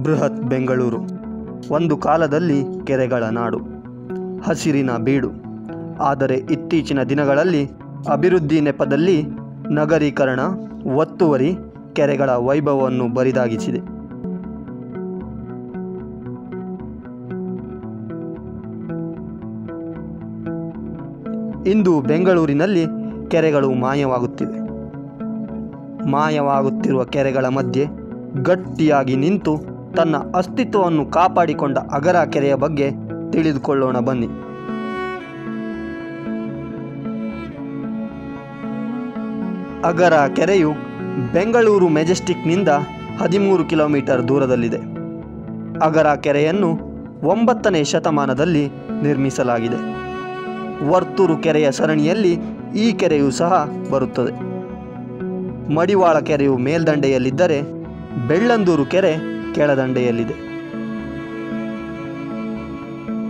ಬೃಹತ್ ಬೆಂಗಳೂರು ಒಂದು ಕಾಲದಲ್ಲಿ ಕೆರೆಗಳ ನಾಡು, ಹಸಿರಿನ ಬೀಡು. ಆದರೆ ಇತ್ತೀಚಿನ ದಿನಗಳಲ್ಲಿ ಅಭಿವೃದ್ಧಿ ನೆಪದಲ್ಲಿ ನಗರೀಕರಣ, ಒತ್ತುವರಿ ಕೆರೆಗಳ ವೈಭವವನ್ನು ಬರಿದಾಗಿಸಿದೆ. ಇಂದು ಬೆಂಗಳೂರಿನಲ್ಲಿ ಕೆರೆಗಳು ಮಾಯವಾಗುತ್ತಿವೆ. ಮಾಯವಾಗುತ್ತಿರುವ ಕೆರೆಗಳ ಮಧ್ಯೆ ಗಟ್ಟಿಯಾಗಿ ನಿಂತು ತನ್ನ ಅಸ್ತಿತ್ವವನ್ನು ಕಾಪಾಡಿಕೊಂಡ ಅಗರ ಕೆರೆಯ ಬಗ್ಗೆ ತಿಳಿದುಕೊಳ್ಳೋಣ ಬನ್ನಿ. ಅಗರ ಕೆರೆಯು ಬೆಂಗಳೂರು ಮೆಜೆಸ್ಟಿಕ್ನಿಂದ 13 ಕಿಲೋಮೀಟರ್ ದೂರದಲ್ಲಿದೆ. ಅಗರ ಕೆರೆಯನ್ನು 9ನೇ ಶತಮಾನದಲ್ಲಿ ನಿರ್ಮಿಸಲಾಗಿದೆ. ವರ್ತೂರು ಕೆರೆಯ ಸರಣಿಯಲ್ಲಿ ಈ ಕೆರೆಯು ಸಹ ಬರುತ್ತದೆ. ಮಡಿವಾಳ ಕೆರೆಯು ಮೇಲ್ದಂಡೆಯಲ್ಲಿದ್ದರೆ ಬೆಳ್ಳಂದೂರು ಕೆರೆ ಕೆಳದಂಡೆಯಲ್ಲಿದೆ.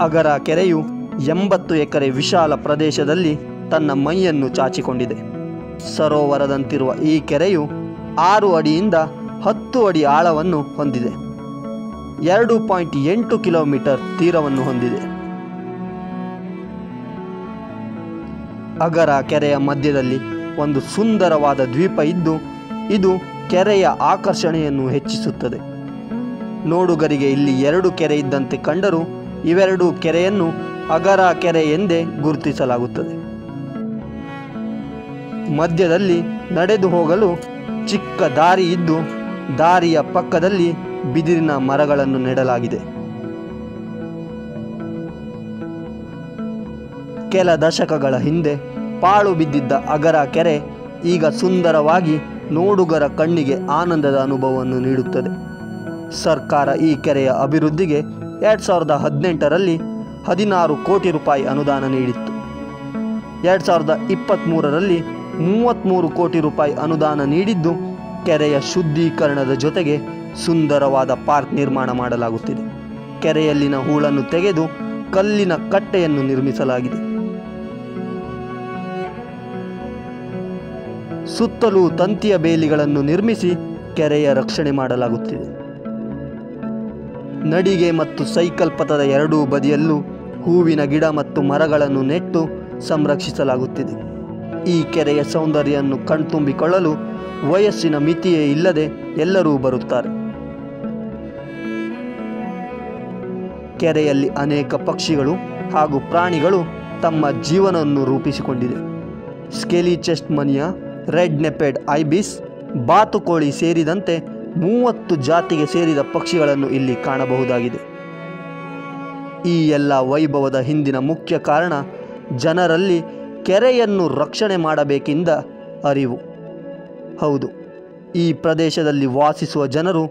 ಅಗರ ಕೆರೆಯು 80 ಎಕರೆ ವಿಶಾಲ ಪ್ರದೇಶದಲ್ಲಿ ತನ್ನ ಮೈಯನ್ನು ಚಾಚಿಕೊಂಡಿದೆ. ಸರೋವರದಂತಿರುವ ಈ ಕೆರೆಯು 6 ಅಡಿಯಿಂದ 10 ಅಡಿ ಆಳವನ್ನು ಹೊಂದಿದೆ. 2.8 ಕಿಲೋಮೀಟರ್ ತೀರವನ್ನು ಹೊಂದಿದೆ. ಅಗರ ಕೆರೆಯ ಮಧ್ಯದಲ್ಲಿ ಒಂದು ಸುಂದರವಾದ ದ್ವೀಪ ಇದ್ದು ಇದು ಕೆರೆಯ ಆಕರ್ಷಣೆಯನ್ನು ಹೆಚ್ಚಿಸುತ್ತದೆ. ನೋಡುಗರಿಗೆ ಇಲ್ಲಿ 2 ಕೆರೆ ಇದ್ದಂತೆ ಕಂಡರೂ ಇವೆರಡು ಕೆರೆಯನ್ನು ಅಗರ ಕೆರೆ ಎಂದೇ ಗುರುತಿಸಲಾಗುತ್ತದೆ. ಮಧ್ಯದಲ್ಲಿ ನಡೆದು ಹೋಗಲು ಚಿಕ್ಕ ದಾರಿ ಇದ್ದು ದಾರಿಯ ಪಕ್ಕದಲ್ಲಿ ಬಿದಿರಿನ ಮರಗಳನ್ನು ನೆಡಲಾಗಿದೆ. ಕೆಲ ದಶಕಗಳ ಹಿಂದೆ ಪಾಳು ಬಿದ್ದಿದ್ದ ಅಗರ ಕೆರೆ ಈಗ ಸುಂದರವಾಗಿ ನೋಡುಗರ ಕಣ್ಣಿಗೆ ಆನಂದದ ಅನುಭವವನ್ನು ನೀಡುತ್ತದೆ. ಸರ್ಕಾರ ಈ ಕೆರೆಯ ಅಭಿವೃದ್ಧಿಗೆ 2018ರಲ್ಲಿ 16 ಕೋಟಿ ರೂಪಾಯಿ ಅನುದಾನ ನೀಡಿತ್ತು. 2023ರಲ್ಲಿ 33 ಕೋಟಿ ರೂಪಾಯಿ ಅನುದಾನ ನೀಡಿದ್ದು ಕೆರೆಯ ಶುದ್ಧೀಕರಣದ ಜೊತೆಗೆ ಸುಂದರವಾದ ಪಾರ್ಕ್ ನಿರ್ಮಾಣ ಮಾಡಲಾಗುತ್ತಿದೆ. ಕೆರೆಯಲ್ಲಿನ ಹೂಳನ್ನು ತೆಗೆದು ಕಲ್ಲಿನ ಕಟ್ಟೆಯನ್ನು ನಿರ್ಮಿಸಲಾಗಿದೆ. ಸುತ್ತಲೂ ತಂತಿಯ ಬೇಲಿಗಳನ್ನು ನಿರ್ಮಿಸಿ ಕೆರೆಯ ರಕ್ಷಣೆ ಮಾಡಲಾಗುತ್ತಿದೆ. ನಡಿಗೆ ಮತ್ತು ಸೈಕಲ್ ಪಥದ ಎರಡೂ ಬದಿಯಲ್ಲೂ ಹೂವಿನ ಗಿಡ ಮತ್ತು ಮರಗಳನ್ನು ನೆಟ್ಟು ಸಂರಕ್ಷಿಸಲಾಗುತ್ತಿದೆ. ಈ ಕೆರೆಯ ಸೌಂದರ್ಯವನ್ನು ಕಣ್ತುಂಬಿಕೊಳ್ಳಲು ವಯಸ್ಸಿನ ಮಿತಿಯೇ ಇಲ್ಲದೆ ಎಲ್ಲರೂ ಬರುತ್ತಾರೆ. ಕೆರೆಯಲ್ಲಿ ಅನೇಕ ಪಕ್ಷಿಗಳು ಹಾಗೂ ಪ್ರಾಣಿಗಳು ತಮ್ಮ ಜೀವನವನ್ನು ರೂಪಿಸಿಕೊಂಡಿದೆ. ಸ್ಕೆಲಿ ಚೆಸ್ಟ್ ಮನಿಯಾ, ರೆಡ್ ನೆಪೆಡ್ ಐಬಿಸ್, ಬಾತುಕೋಳಿ ಸೇರಿದಂತೆ 30 ಜಾತಿಗೆ ಸೇರಿದ ಪಕ್ಷಿಗಳನ್ನು ಇಲ್ಲಿ ಕಾಣಬಹುದಾಗಿದೆ. ಈ ಎಲ್ಲ ವೈಭವದ ಹಿಂದಿನ ಮುಖ್ಯ ಕಾರಣ ಜನರಲ್ಲಿ ಕೆರೆಯನ್ನು ರಕ್ಷಣೆ ಮಾಡಬೇಕೆಂದ ಅರಿವು. ಹೌದು, ಈ ಪ್ರದೇಶದಲ್ಲಿ ವಾಸಿಸುವ ಜನರು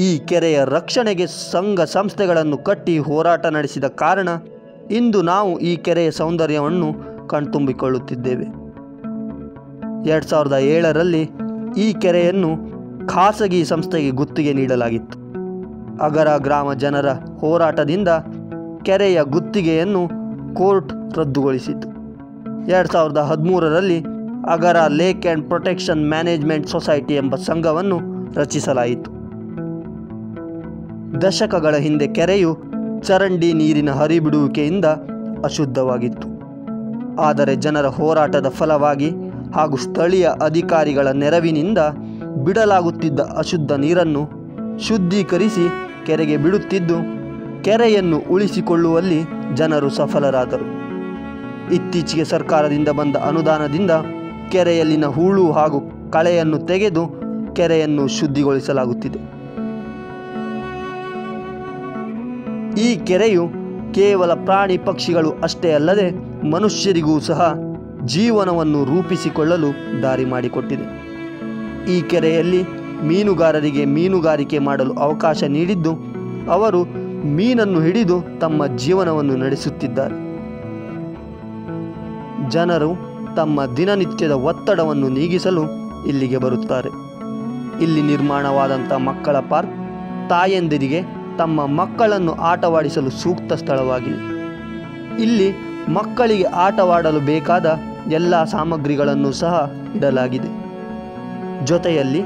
ಈ ಕೆರೆಯ ರಕ್ಷಣೆಗೆ ಸಂಘ ಸಂಸ್ಥೆಗಳನ್ನು ಕಟ್ಟಿ ಹೋರಾಟ ನಡೆಸಿದ ಕಾರಣ ಇಂದು ನಾವು ಈ ಕೆರೆಯ ಸೌಂದರ್ಯವನ್ನು ಕಣ್ತುಂಬಿಕೊಳ್ಳುತ್ತಿದ್ದೇವೆ. 2007ರಲ್ಲಿ ಈ ಕೆರೆಯನ್ನು ಖಾಸಗಿ ಸಂಸ್ಥೆಗೆ ಗುತ್ತಿಗೆ ನೀಡಲಾಗಿತ್ತು. ಅಗರ ಗ್ರಾಮ ಜನರ ಹೋರಾಟದಿಂದ ಕೆರೆಯ ಗುತ್ತಿಗೆಯನ್ನು ಕೋರ್ಟ್ ರದ್ದುಗೊಳಿಸಿತು. 2013ರಲ್ಲಿ Agara lake and protection management society ಎಂಬ ಸಂಘವನ್ನು ರಚಿಸಲಾಯಿತು. ದಶಕಗಳ ಹಿಂದೆ ಕೆರೆಯು ಚರಂಡಿ ನೀರಿನ ಹರಿಬಿಡುವಿಕೆಯಿಂದ ಅಶುದ್ಧವಾಗಿತ್ತು. ಆದರೆ ಜನರ ಹೋರಾಟದ ಫಲವಾಗಿ ಹಾಗೂ ಸ್ಥಳೀಯ ಅಧಿಕಾರಿಗಳ ನೆರವಿನಿಂದ ಬಿಡಲಾಗುತ್ತಿದ್ದ ಅಶುದ್ಧ ನೀರನ್ನು ಶುದ್ಧೀಕರಿಸಿ ಕೆರೆಗೆ ಬಿಡುತ್ತಿದ್ದು ಕೆರೆಯನ್ನು ಉಳಿಸಿಕೊಳ್ಳುವಲ್ಲಿ ಜನರು ಸಫಲರಾದರು. ಇತ್ತೀಚೆಗೆ ಸರ್ಕಾರದಿಂದ ಬಂದ ಅನುದಾನದಿಂದ ಕೆರೆಯಲ್ಲಿನ ಹೂಳು ಹಾಗೂ ಕಳೆಯನ್ನು ತೆಗೆದು ಕೆರೆಯನ್ನು ಶುದ್ಧಿಗೊಳಿಸಲಾಗುತ್ತಿದೆ. ಈ ಕೆರೆಯು ಕೇವಲ ಪ್ರಾಣಿ ಪಕ್ಷಿಗಳು ಅಷ್ಟೇ ಅಲ್ಲದೆ ಮನುಷ್ಯರಿಗೂ ಸಹ ಜೀವನವನ್ನು ರೂಪಿಸಿಕೊಳ್ಳಲು ದಾರಿ ಮಾಡಿಕೊಟ್ಟಿದೆ. ಈ ಕೆರೆಯಲ್ಲಿ ಮೀನುಗಾರರಿಗೆ ಮೀನುಗಾರಿಕೆ ಮಾಡಲು ಅವಕಾಶ ನೀಡಿದ್ದು ಅವರು ಮೀನನ್ನು ಹಿಡಿದು ತಮ್ಮ ಜೀವನವನ್ನು ನಡೆಸುತ್ತಿದ್ದಾರೆ. ಜನರು ತಮ್ಮ ದಿನನಿತ್ಯದ ಒತ್ತಡವನ್ನು ನೀಗಿಸಲು ಇಲ್ಲಿಗೆ ಬರುತ್ತಾರೆ. ಇಲ್ಲಿ ನಿರ್ಮಾಣವಾದಂಥ ಮಕ್ಕಳ ಪಾರ್ಕ್ ತಾಯಂದಿರಿಗೆ ತಮ್ಮ ಮಕ್ಕಳನ್ನು ಆಟವಾಡಿಸಲು ಸೂಕ್ತ ಸ್ಥಳವಾಗಿದೆ. ಇಲ್ಲಿ ಮಕ್ಕಳಿಗೆ ಆಟವಾಡಲು ಬೇಕಾದ ಎಲ್ಲ ಸಾಮಗ್ರಿಗಳನ್ನು ಸಹ ಇಡಲಾಗಿದೆ. ಜೊತೆಯಲ್ಲಿ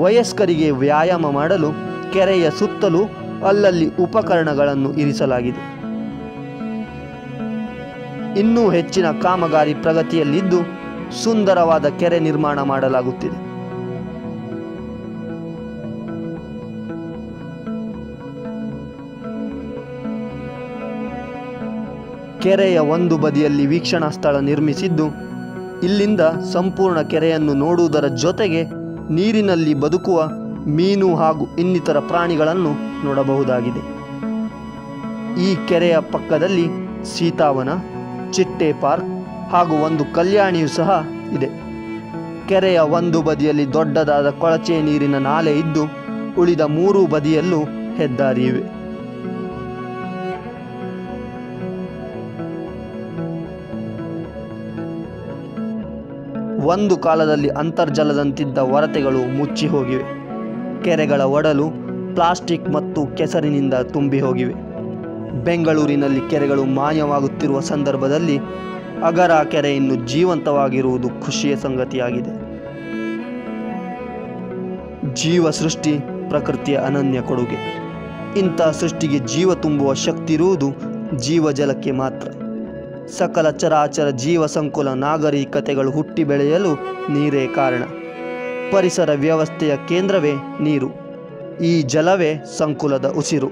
ವಯಸ್ಕರಿಗೆ ವ್ಯಾಯಾಮ ಮಾಡಲು ಕೆರೆಯ ಸುತ್ತಲೂ ಅಲ್ಲಲ್ಲಿ ಉಪಕರಣಗಳನ್ನು ಇರಿಸಲಾಗಿದೆ. ಇನ್ನೂ ಹೆಚ್ಚಿನ ಕಾಮಗಾರಿ ಪ್ರಗತಿಯಲ್ಲಿದ್ದು ಸುಂದರವಾದ ಕೆರೆ ನಿರ್ಮಾಣ ಮಾಡಲಾಗುತ್ತಿದೆ. ಕೆರೆಯ ಒಂದು ಬದಿಯಲ್ಲಿ ವೀಕ್ಷಣಾ ಸ್ಥಳ ನಿರ್ಮಿಸಿದ್ದು, ಇಲ್ಲಿಂದ ಸಂಪೂರ್ಣ ಕೆರೆಯನ್ನು ನೋಡುವುದರ ಜೊತೆಗೆ ನೀರಿನಲ್ಲಿ ಬದುಕುವ ಮೀನು ಹಾಗೂ ಇನ್ನಿತರ ಪ್ರಾಣಿಗಳನ್ನು ನೋಡಬಹುದಾಗಿದೆ. ಈ ಕೆರೆಯ ಪಕ್ಕದಲ್ಲಿ ಸೀತಾವನ, ಚಿಟ್ಟೆ ಪಾರ್ಕ್ ಹಾಗೂ ಒಂದು ಕಲ್ಯಾಣಿಯೂ ಸಹ ಇದೆ. ಕೆರೆಯ ಒಂದು ಬದಿಯಲ್ಲಿ ದೊಡ್ಡದಾದ ಕೊಳಚೆ ನೀರಿನ ನಾಲೆ ಇದ್ದು, ಉಳಿದ 3 ಬದಿಯಲ್ಲೂ ಹೆದ್ದಾರಿ ಇವೆ. ಒಂದು ಕಾಲದಲ್ಲಿ ಅಂತರ್ಜಲದಂತಿದ್ದ ಒರತೆಗಳು ಮುಚ್ಚಿ ಹೋಗಿವೆ. ಕೆರೆಗಳ ಒಡಲು ಪ್ಲಾಸ್ಟಿಕ್ ಮತ್ತು ಕೆಸರಿನಿಂದ ತುಂಬಿ ಹೋಗಿವೆ. ಬೆಂಗಳೂರಿನಲ್ಲಿ ಕೆರೆಗಳು ಮಾಯವಾಗುತ್ತಿರುವ ಸಂದರ್ಭದಲ್ಲಿ ಅಗರ ಕೆರೆ ಇನ್ನು ಜೀವಂತವಾಗಿರುವುದು ಖುಷಿಯ ಸಂಗತಿಯಾಗಿದೆ. ಜೀವ ಸೃಷ್ಟಿ ಪ್ರಕೃತಿಯ ಅನನ್ಯ ಕೊಡುಗೆ. ಇಂಥ ಸೃಷ್ಟಿಗೆ ಜೀವ ತುಂಬುವ ಶಕ್ತಿ ಇರುವುದು ಜೀವಜಲಕ್ಕೆ ಮಾತ್ರ. ಸಕಲ ಚರಾಚರ ಜೀವ ಸಂಕುಲ ನಾಗರಿಕತೆಗಳು ಹುಟ್ಟಿ ಬೆಳೆಯಲು ನೀರೇ ಕಾರಣ. ಪರಿಸರ ವ್ಯವಸ್ಥೆಯ ಕೇಂದ್ರವೇ ನೀರು. ಈ ಜಲವೇ ಸಂಕುಲದ ಉಸಿರು.